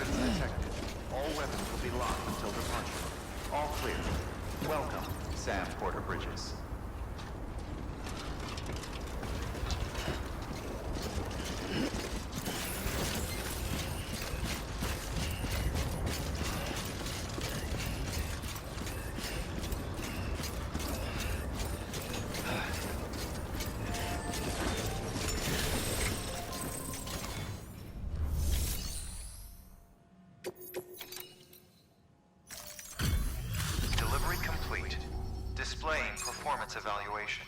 weapons detected. All weapons will be locked until departure. All clear. Welcome, Sam Porter Bridges. Delivery complete. Displaying performance evaluation.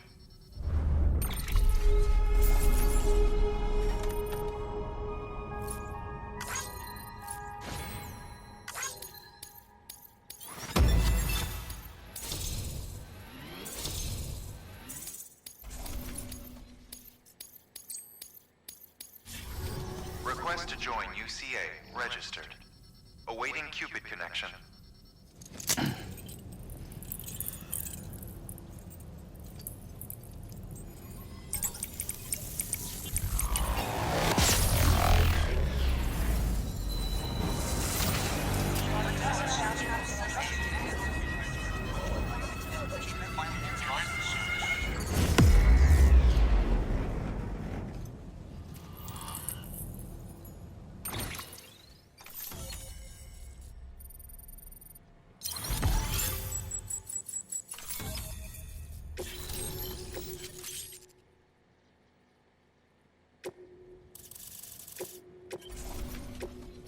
Request to join UCA. Registered. Awaiting Cupid connection.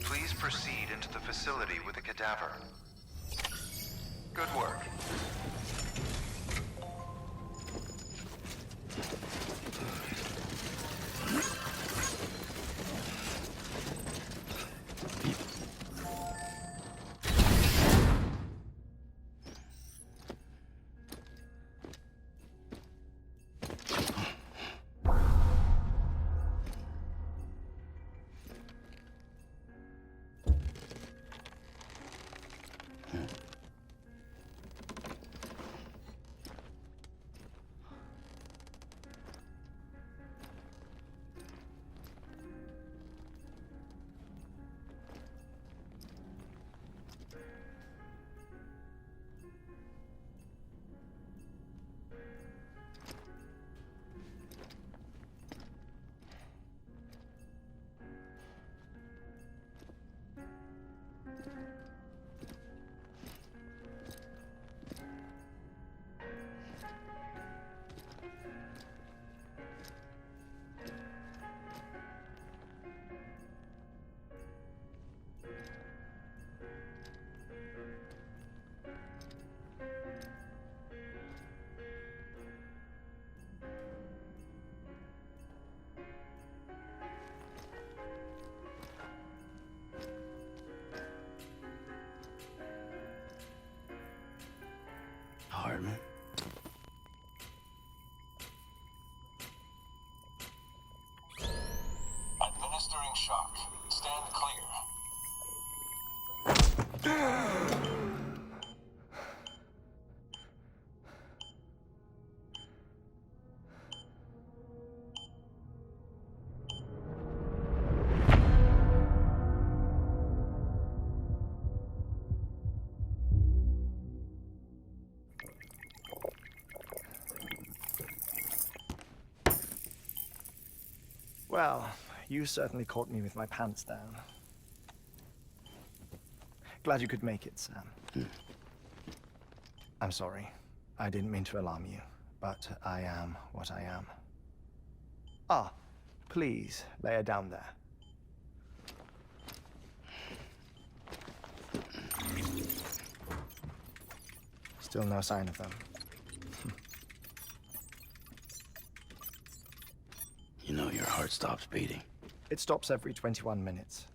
Please proceed into the facility with the cadaver. Good work. Hartman. Administering shock. Stand clear. Well, you certainly caught me with my pants down. Glad you could make it, Sam. I'm sorry. I didn't mean to alarm you, but I am what I am. Ah, please, lay her down there. Still no sign of them. You know your heart stops beating. It stops every 21 minutes.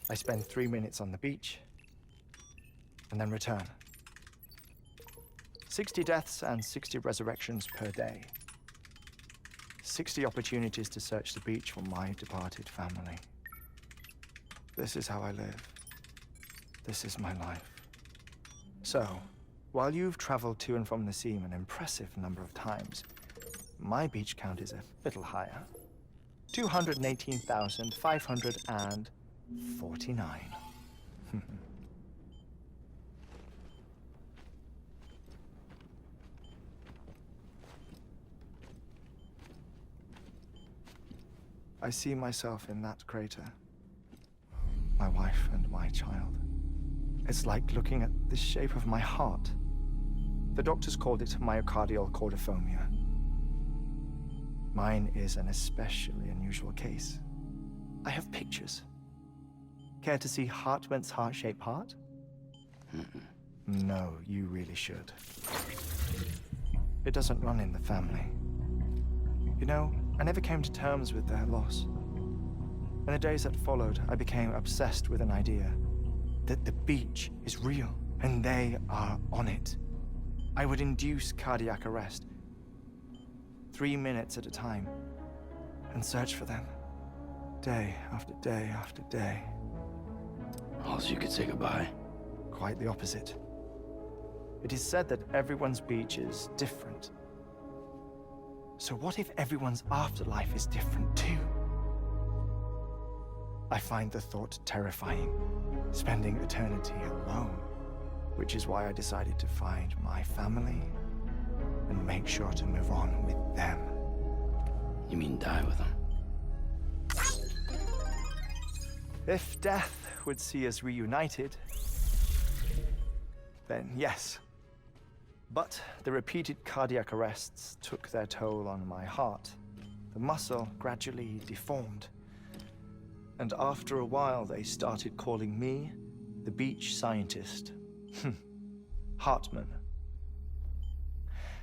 I spend 3 minutes on the beach, and then return. 60 deaths and 60 resurrections per day. 60 opportunities to search the beach for my departed family. This is how I live. This is my life. So, while you've traveled to and from the sea an impressive number of times, my beach count is a little higher. 218,500 and... 49. I see myself in that crater. My wife and my child. It's like looking at the shape of my heart. The doctors called it myocardial cordiformia. Mine is an especially unusual case. I have pictures. Care to see Hartman's heart-shaped heart? No, you really should. It doesn't run in the family. You know, I never came to terms with their loss. In the days that followed, I became obsessed with an idea that the beach is real and they are on it. I would induce cardiac arrest, 3 minutes at a time, and search for them, day after day after day. All so you could say goodbye. Quite the opposite. It is said that everyone's beach is different. So what if everyone's afterlife is different too? I find the thought terrifying, spending eternity alone, which is why I decided to find my family and make sure to move on with them. You mean die with them? If death would see us reunited, then yes. But the repeated cardiac arrests took their toll on my heart. The muscle gradually deformed. And after a while, they started calling me the beach scientist. Hartman.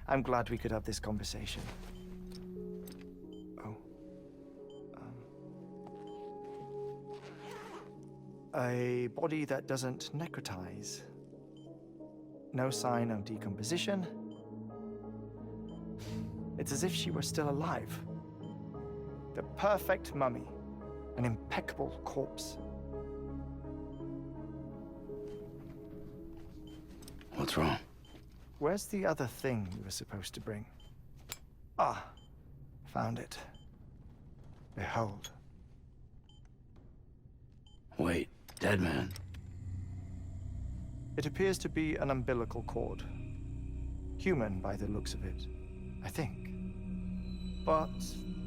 I'm glad we could have this conversation. Oh. A body that doesn't necrotize. No sign of decomposition. It's as if she were still alive. The perfect mummy. An impeccable corpse. What's wrong? Where's the other thing you were supposed to bring? Ah, found it. Behold. Wait, dead man. It appears to be an umbilical cord. Human by the looks of it, I think. But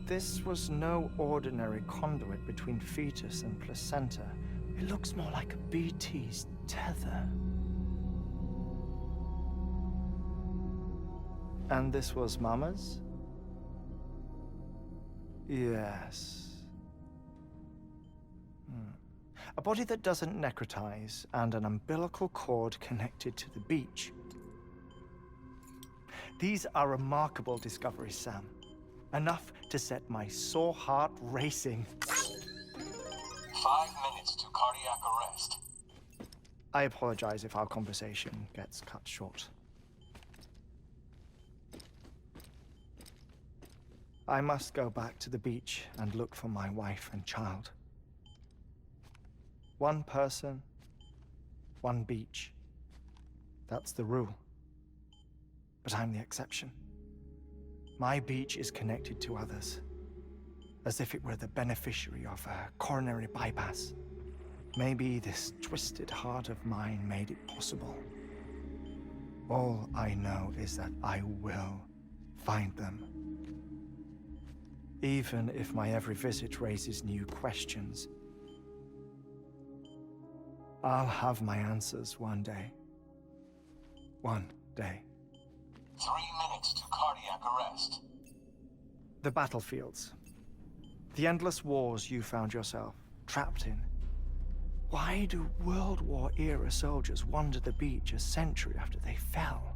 this was no ordinary conduit between fetus and placenta. It looks more like a BT's tether. And this was Mama's? Yes. A body that doesn't necrotize and an umbilical cord connected to the beach. These are remarkable discoveries, Sam. Enough to set my sore heart racing. 5 minutes to cardiac arrest. I apologize if our conversation gets cut short. I must go back to the beach and look for my wife and child. One person, one beach. That's the rule. But I'm the exception. My beach is connected to others, as if it were the beneficiary of a coronary bypass. Maybe this twisted heart of mine made it possible. All I know is that I will find them. Even if my every visit raises new questions, I'll have my answers one day. One day. 3 minutes to cardiac arrest. The battlefields. The endless wars you found yourself trapped in. Why do World War-era soldiers wander the beach a century after they fell?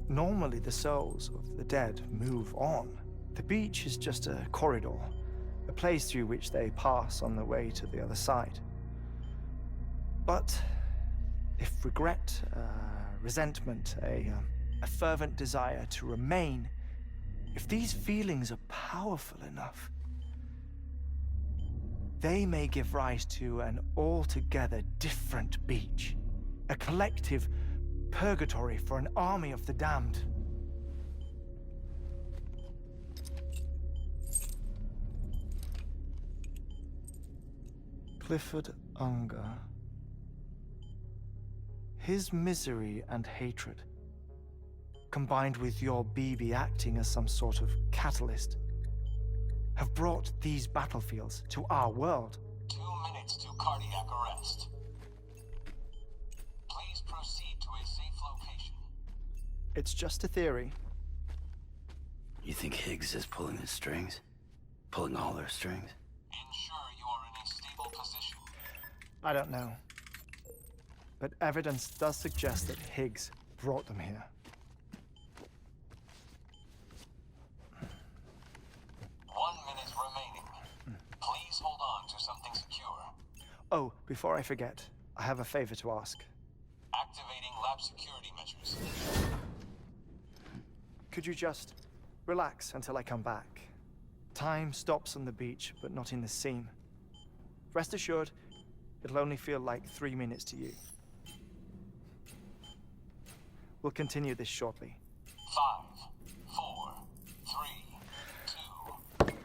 Normally, the souls of the dead move on. The beach is just a corridor, a place through which they pass on the way to the other side. But if regret, resentment, a fervent desire to remain, if these feelings are powerful enough, they may give rise to an altogether different beach, a collective purgatory for an army of the damned. Clifford Unger. His misery and hatred, combined with your BB acting as some sort of catalyst, have brought these battlefields to our world. 2 minutes to cardiac arrest. Please proceed to a safe location. It's just a theory. You think Higgs is pulling the strings? Pulling all their strings? Ensure you are in a stable position. I don't know. But evidence does suggest that Higgs brought them here. 1 minute remaining. Please hold on to something secure. Oh, before I forget, I have a favor to ask. Activating lab security measures. Could you just relax until I come back? Time stops on the beach, but not in the scene. Rest assured, it'll only feel like 3 minutes to you. We'll continue this shortly. 5, 4, 3, 2,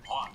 1.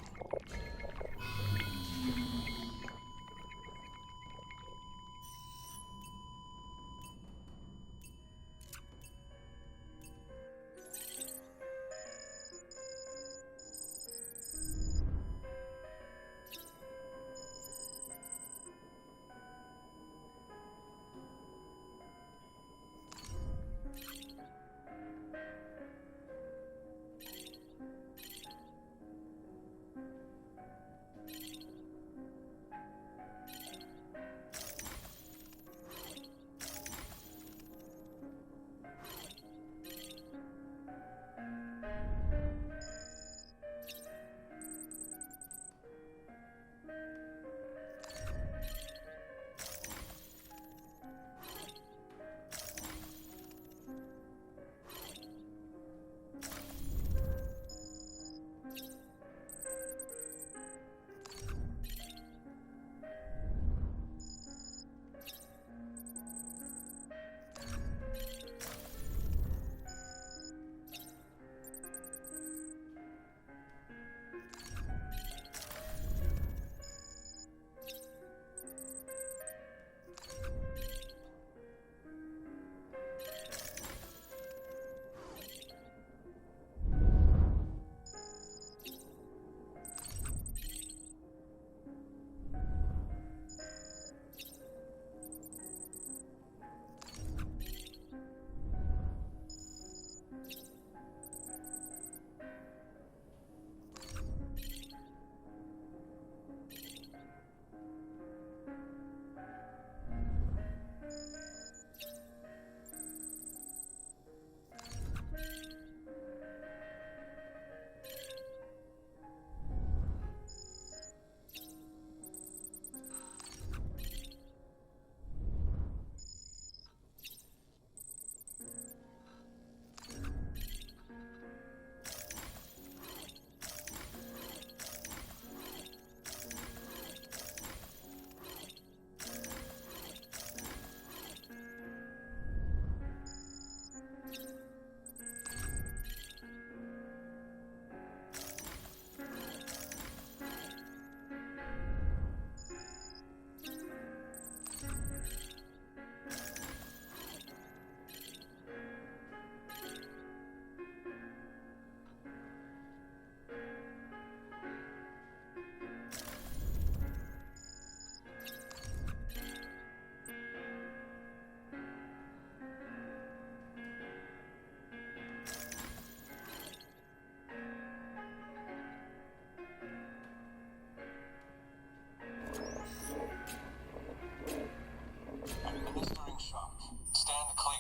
Administering shock. Stand clear.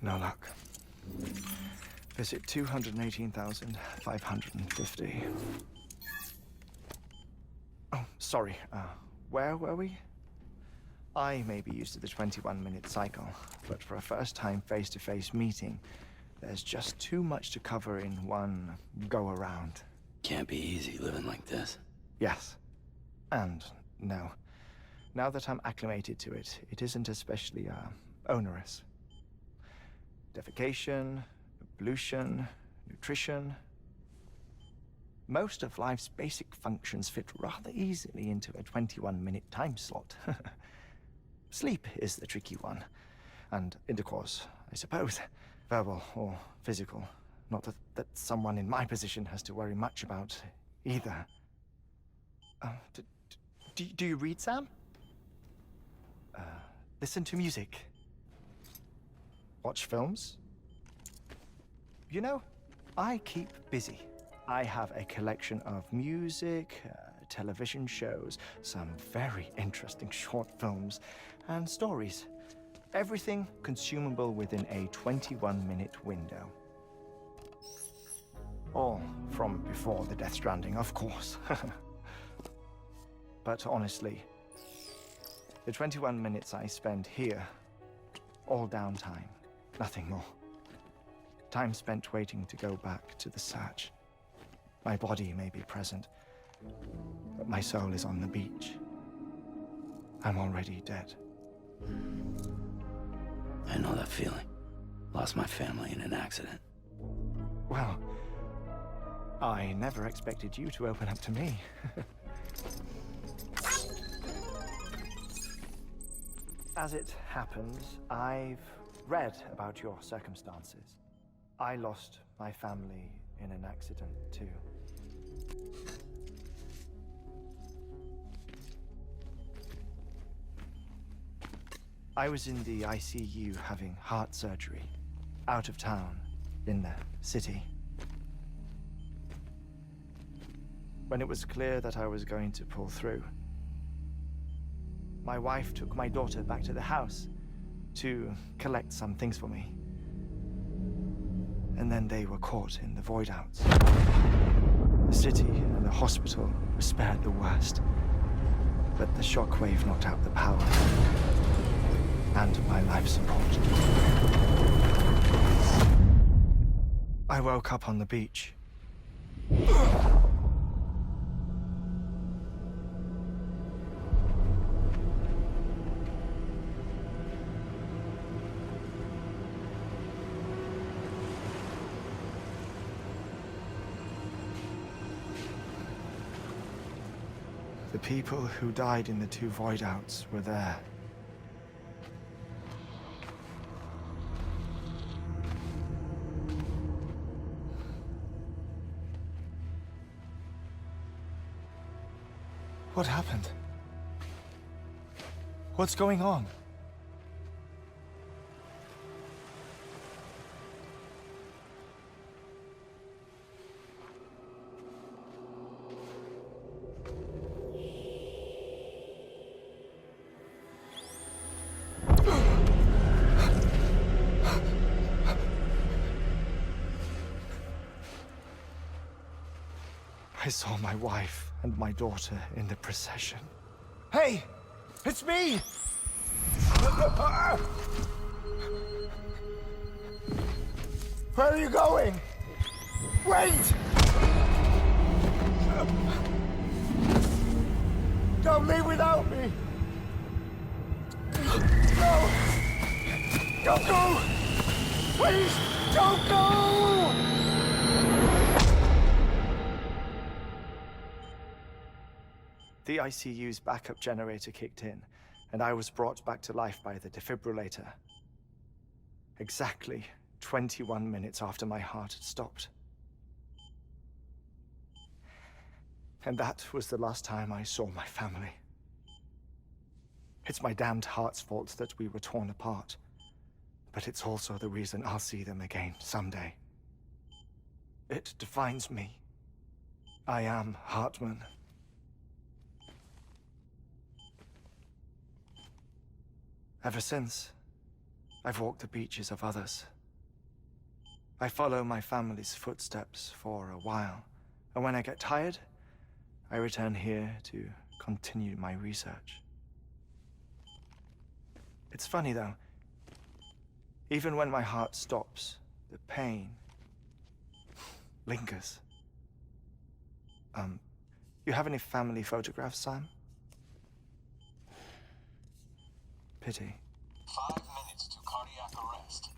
No luck. Visit 218,550. Oh, sorry. Where were we? I may be used to the 21-minute cycle, but for a first-time face-to-face meeting, there's just too much to cover in one go-around. Can't be easy living like this. Yes. And no. Now that I'm acclimated to it, it isn't especially, onerous. defecation, pollution, nutrition. Most of life's basic functions fit rather easily into a 21-minute time slot. Sleep is the tricky one, and intercourse, I suppose, verbal or physical. Not that someone in my position has to worry much about either. Do you read, Sam? Listen to music. Watch films? You know, I keep busy. I have a collection of music, television shows, some very interesting short films, and stories. Everything consumable within a 21-minute window. All from before the Death Stranding, of course. But honestly, the 21 minutes I spend here, all downtime, nothing more. Time spent waiting to go back to the search. My body may be present, but my soul is on the beach. I'm already dead. I know that feeling. Lost my family in an accident. Well, I never expected you to open up to me. As it happens, I've read about your circumstances. I lost my family in an accident, too. I was in the ICU having heart surgery, out of town, in the city. When it was clear that I was going to pull through, my wife took my daughter back to the house to collect some things for me. And then they were caught in the void outs. The city and the hospital were spared the worst, but the shockwave knocked out the power and my life support. I woke up on the beach. The people who died in the 2 void outs were there. What happened? What's going on? I saw my wife and my daughter in the procession. Hey! It's me! Where are you going? Wait! Don't leave without me! No! Don't go! Please, don't go! The ICU's backup generator kicked in, and I was brought back to life by the defibrillator. Exactly 21 minutes after my heart had stopped. And that was the last time I saw my family. It's my damned heart's fault that we were torn apart, but it's also the reason I'll see them again someday. It defines me. I am Hartman. Ever since, I've walked the beaches of others. I follow my family's footsteps for a while, and when I get tired, I return here to continue my research. It's funny though, even when my heart stops, the pain lingers. You have any family photographs, Sam? Pity. 5 minutes to cardiac arrest.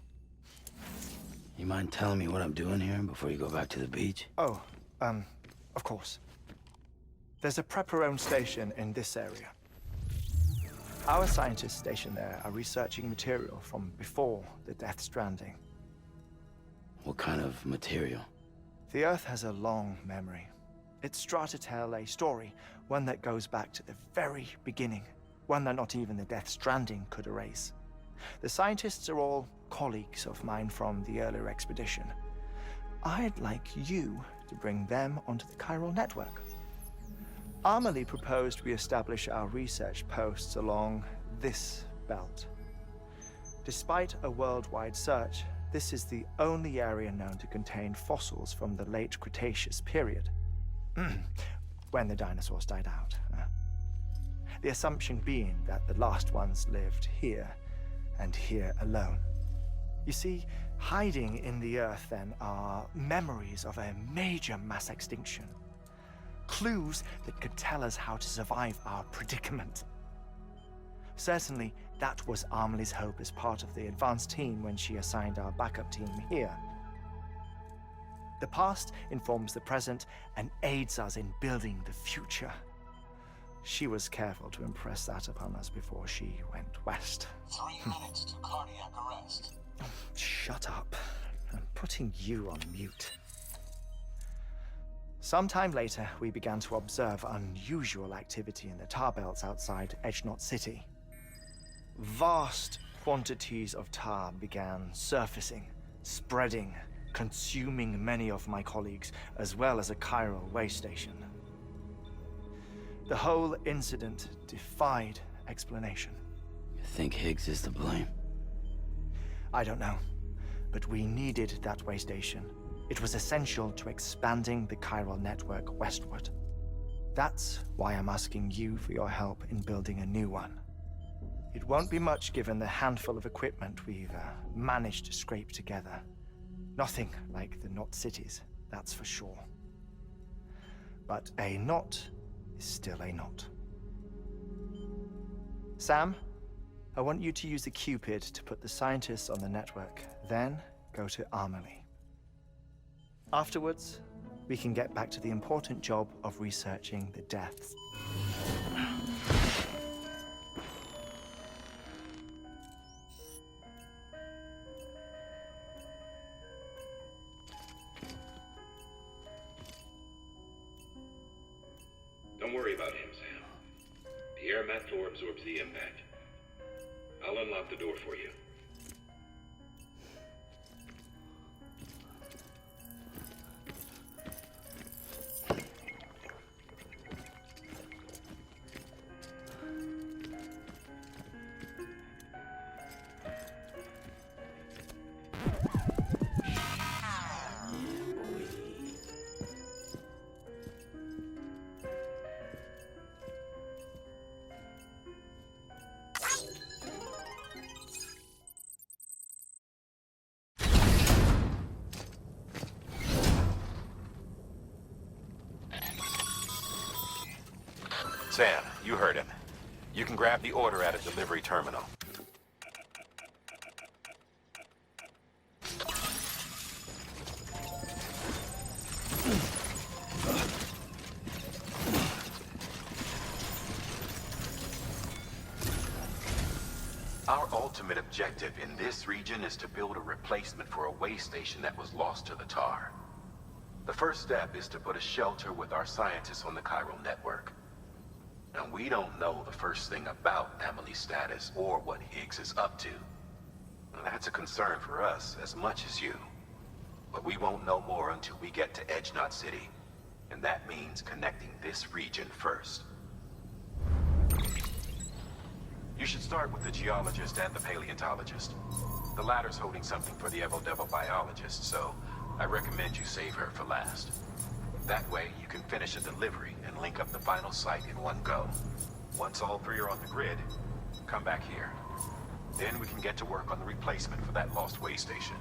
You mind telling me what I'm doing here before you go back to the beach? Oh, of course. There's a prep-your-own station in this area. Our scientists stationed there are researching material from before the Death Stranding. What kind of material? The Earth has a long memory. It's trying to tell a story, one that goes back to the very beginning, one that not even the Death Stranding could erase. The scientists are all colleagues of mine from the earlier expedition. I'd like you to bring them onto the chiral network. Amelie proposed we establish our research posts along this belt. Despite a worldwide search, this is the only area known to contain fossils from the late Cretaceous period, when the dinosaurs died out. The assumption being that the last ones lived here, and here alone. You see, hiding in the Earth then are memories of a major mass extinction. Clues that could tell us how to survive our predicament. Certainly, that was Amelie's hope as part of the advanced team when she assigned our backup team here. The past informs the present and aids us in building the future. She was careful to impress that upon us before she went west. 3 minutes to cardiac arrest. Shut up. I'm putting you on mute. Sometime later, we began to observe unusual activity in the tar belts outside Edgenot City. Vast quantities of tar began surfacing, spreading, consuming many of my colleagues, as well as a chiral way station. The whole incident defied explanation. You think Higgs is to blame? I don't know, but we needed that way station. It was essential to expanding the chiral network westward. That's why I'm asking you for your help in building a new one. It won't be much given the handful of equipment we've managed to scrape together. Nothing like the knot cities, that's for sure. But a knot is still a knot. Sam, I want you to use the Cupid to put the scientists on the network, then go to Amelie. Afterwards, we can get back to the important job of researching the deaths. Don't worry about him, Sam. The air mat floor absorbs the impact. I'll unlock the door for you. Sam, you heard him. You can grab the order at a delivery terminal. Our ultimate objective in this region is to build a replacement for a way station that was lost to the tar. The first step is to put a shelter with our scientists on the chiral network. Now, we don't know the first thing about Amelie's status or what Higgs is up to. And that's a concern for us as much as you. But we won't know more until we get to Edgenot City. And that means connecting this region first. You should start with the geologist and the paleontologist. The latter's holding something for the Evo-Devo biologist, so I recommend you save her for last. That way, you can finish a delivery and link up the final site in one go. Once all three are on the grid, come back here. Then we can get to work on the replacement for that lost way station.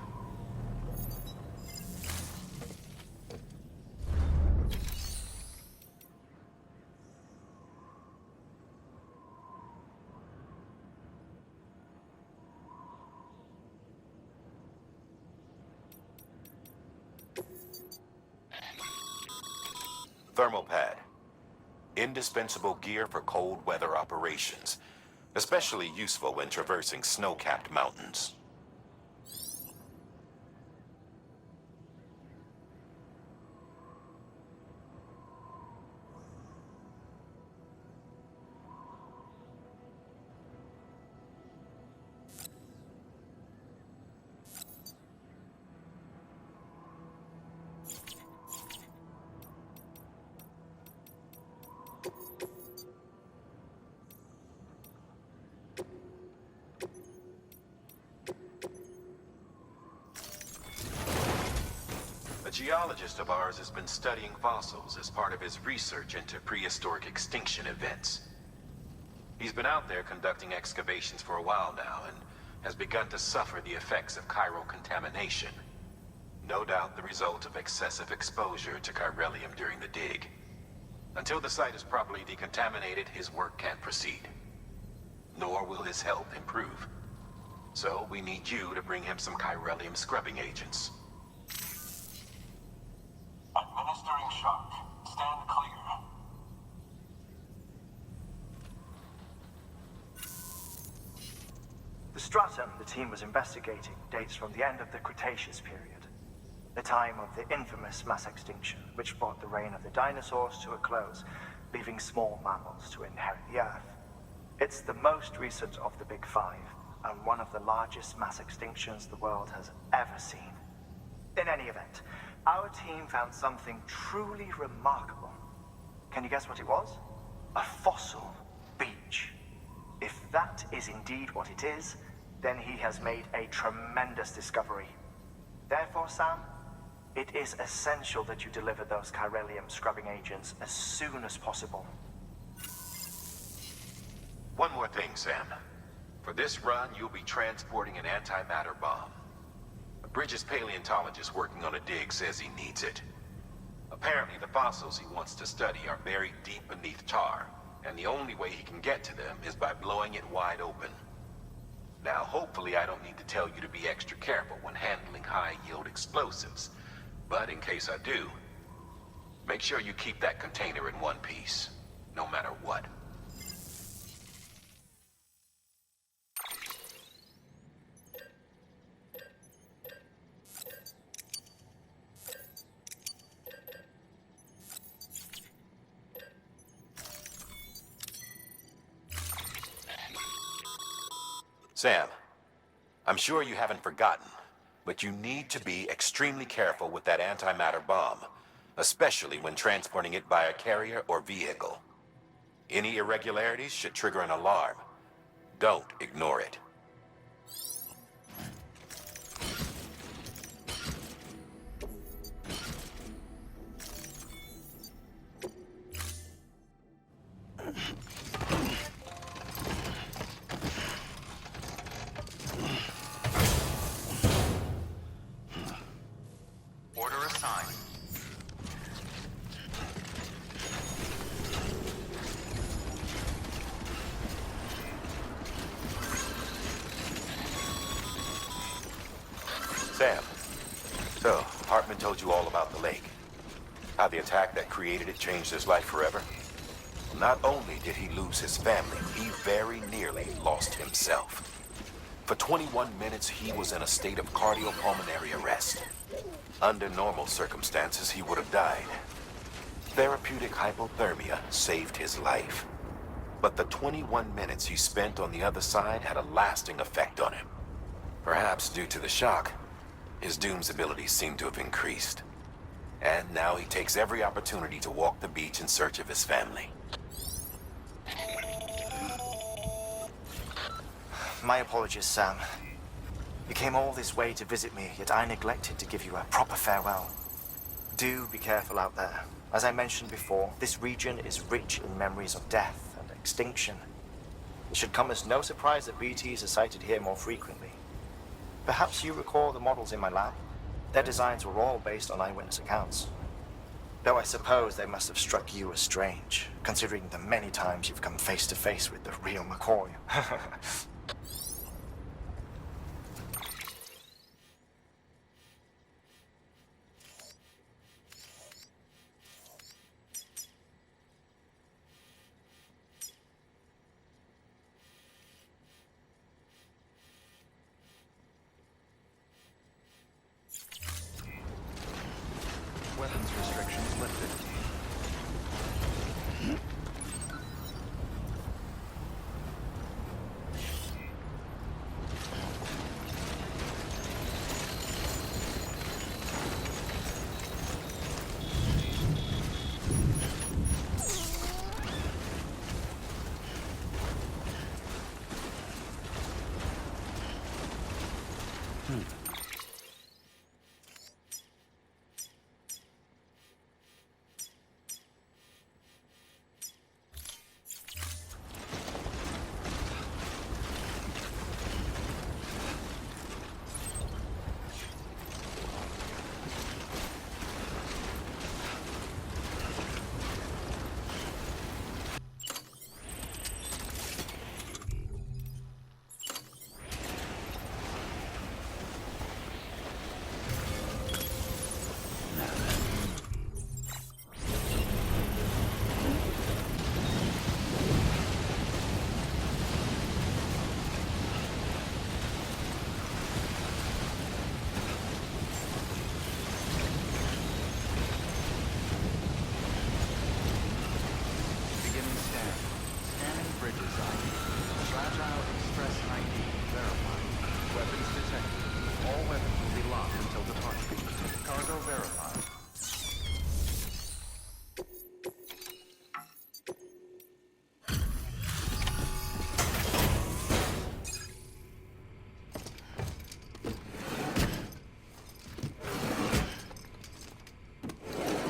Thermal pad. Indispensable gear for cold weather operations. Especially useful when traversing snow-capped mountains. A geologist of ours has been studying fossils as part of his research into prehistoric extinction events. He's been out there conducting excavations for a while now and has begun to suffer the effects of chiral contamination. No doubt the result of excessive exposure to chiralium during the dig. Until the site is properly decontaminated, his work can't proceed. Nor will his health improve. So we need you to bring him some chiralium scrubbing agents. Administering shock. Stand clear. The stratum the team was investigating dates from the end of the Cretaceous period, the time of the infamous mass extinction, which brought the reign of the dinosaurs to a close, leaving small mammals to inherit the Earth. It's the most recent of the Big Five, and one of the largest mass extinctions the world has ever seen. In any event, our team found something truly remarkable. Can you guess what it was? A fossil beach. If that is indeed what it is, then he has made a tremendous discovery. Therefore, Sam, it is essential that you deliver those chiralium scrubbing agents as soon as possible. One more thing, Sam. For this run, you'll be transporting an antimatter bomb. A Bridges paleontologist working on a dig says he needs it. Apparently, the fossils he wants to study are buried deep beneath tar, and the only way he can get to them is by blowing it wide open. Now, hopefully I don't need to tell you to be extra careful when handling high-yield explosives, but in case I do, make sure you keep that container in one piece, no matter what. Sam, I'm sure you haven't forgotten, but you need to be extremely careful with that antimatter bomb, especially when transporting it by a carrier or vehicle. Any irregularities should trigger an alarm. Don't ignore it. Order assigned. Sam, so Hartman told you all about the lake. How the attack that created it changed his life forever? Well, not only did he lose his family, he very nearly lost himself. For 21 minutes, he was in a state of cardiopulmonary arrest. Under normal circumstances, he would have died. Therapeutic hypothermia saved his life. But the 21 minutes he spent on the other side had a lasting effect on him. Perhaps due to the shock, his Doom's abilities seem to have increased. And now he takes every opportunity to walk the beach in search of his family. My apologies, Sam. You came all this way to visit me, yet I neglected to give you a proper farewell. Do be careful out there. As I mentioned before, this region is rich in memories of death and extinction. It should come as no surprise that BTs are sighted here more frequently. Perhaps you recall the models in my lab? Their designs were all based on eyewitness accounts. Though I suppose they must have struck you as strange, considering the many times you've come face to face with the real McCoy. Cargo verified.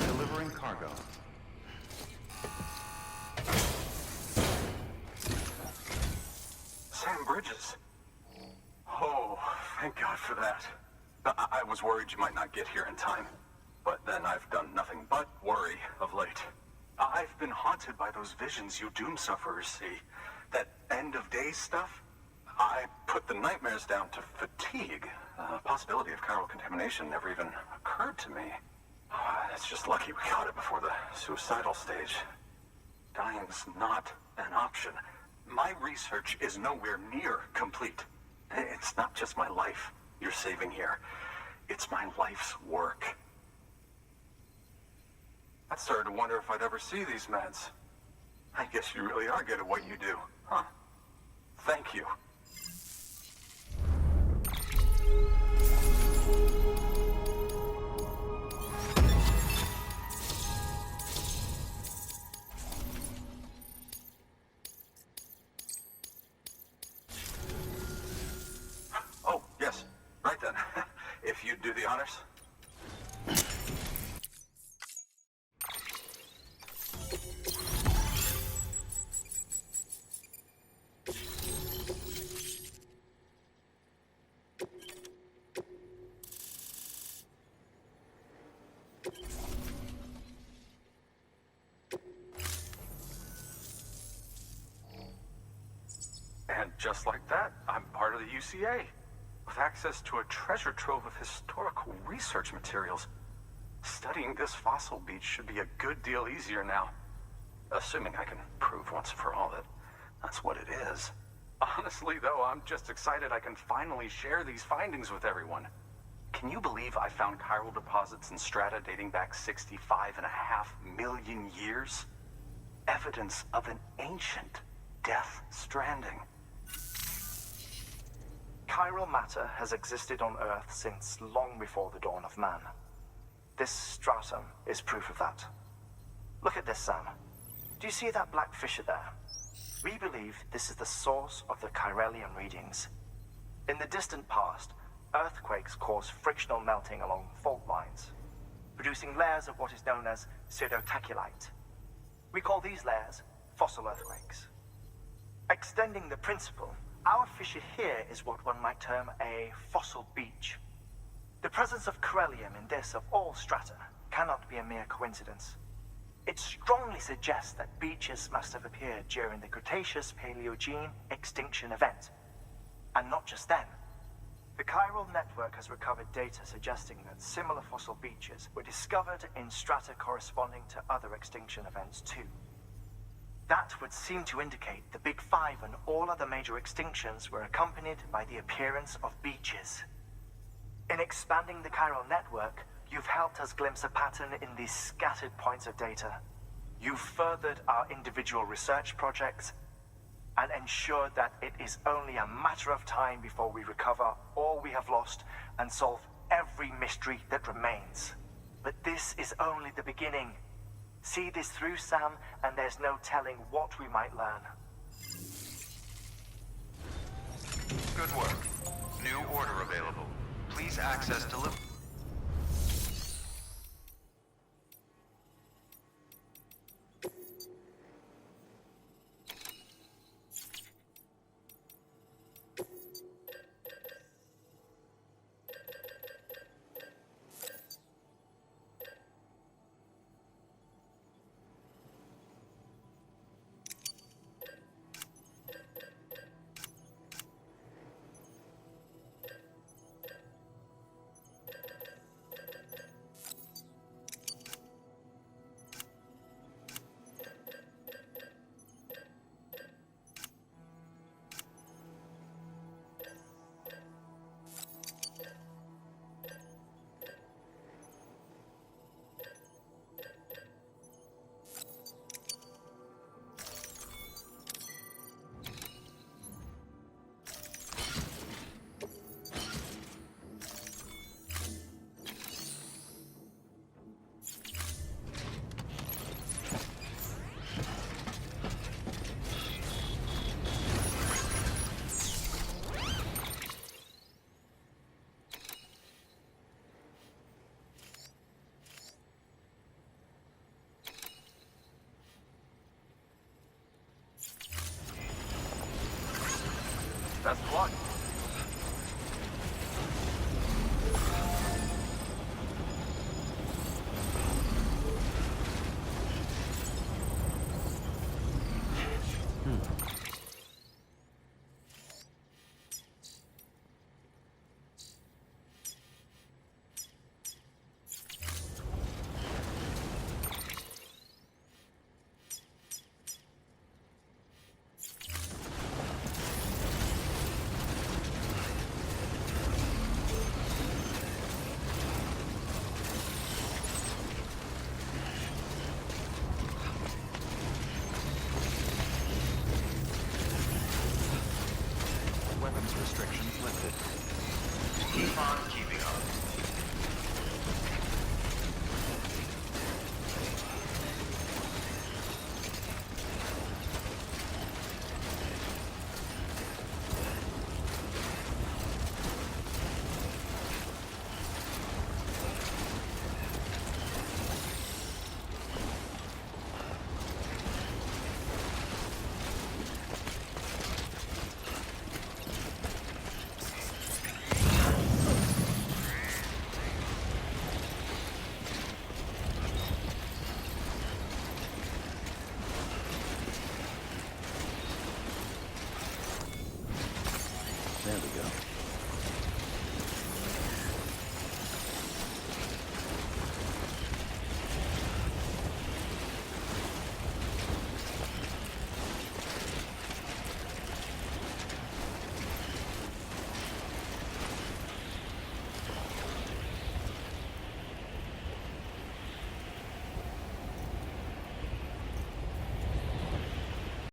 Delivering cargo. Sam Bridges. Oh, thank God for that. I was worried you might not get here in time. But then I've done nothing but worry of late. I've been haunted by those visions you doom sufferers see. That end of days stuff. I put the nightmares down to fatigue. The possibility of chiral contamination never even occurred to me. It's just lucky we caught it before the suicidal stage. Dying's not an option. My research is nowhere near complete. It's not just my life you're saving here. It's my life's work. I started to wonder if I'd ever see these meds. I guess you really are good at what you do, huh? Thank you. Oh, yes. Right then. If you'd do the honors. And just like that, I'm part of the UCA, with access to a treasure trove of historical research materials. Studying this fossil beach should be a good deal easier now. Assuming I can prove once and for all that that's what it is. Honestly, though, I'm just excited I can finally share these findings with everyone. Can you believe I found chiral deposits in strata dating back 65.5 million years? Evidence of an ancient death stranding. Chiral matter has existed on Earth since long before the dawn of man. This stratum is proof of that. Look at this, Sam. Do you see that black fissure there? We believe this is the source of the Chiralian readings. In the distant past, earthquakes cause frictional melting along fault lines, producing layers of what is known as pseudotachylite. We call these layers fossil earthquakes. Extending the principle, our fissure here is what one might term a fossil beach. The presence of chiralium in this of all strata cannot be a mere coincidence. It strongly suggests that beaches must have appeared during the Cretaceous-Paleogene extinction event. And not just then. The chiral network has recovered data suggesting that similar fossil beaches were discovered in strata corresponding to other extinction events too. That would seem to indicate the Big Five and all other major extinctions were accompanied by the appearance of beaches. In expanding the chiral network, you've helped us glimpse a pattern in these scattered points of data. You've furthered our individual research projects and ensured that it is only a matter of time before we recover all we have lost and solve every mystery that remains. But this is only the beginning. See this through, Sam, and there's no telling what we might learn. Good work. New order available. Please access deliver.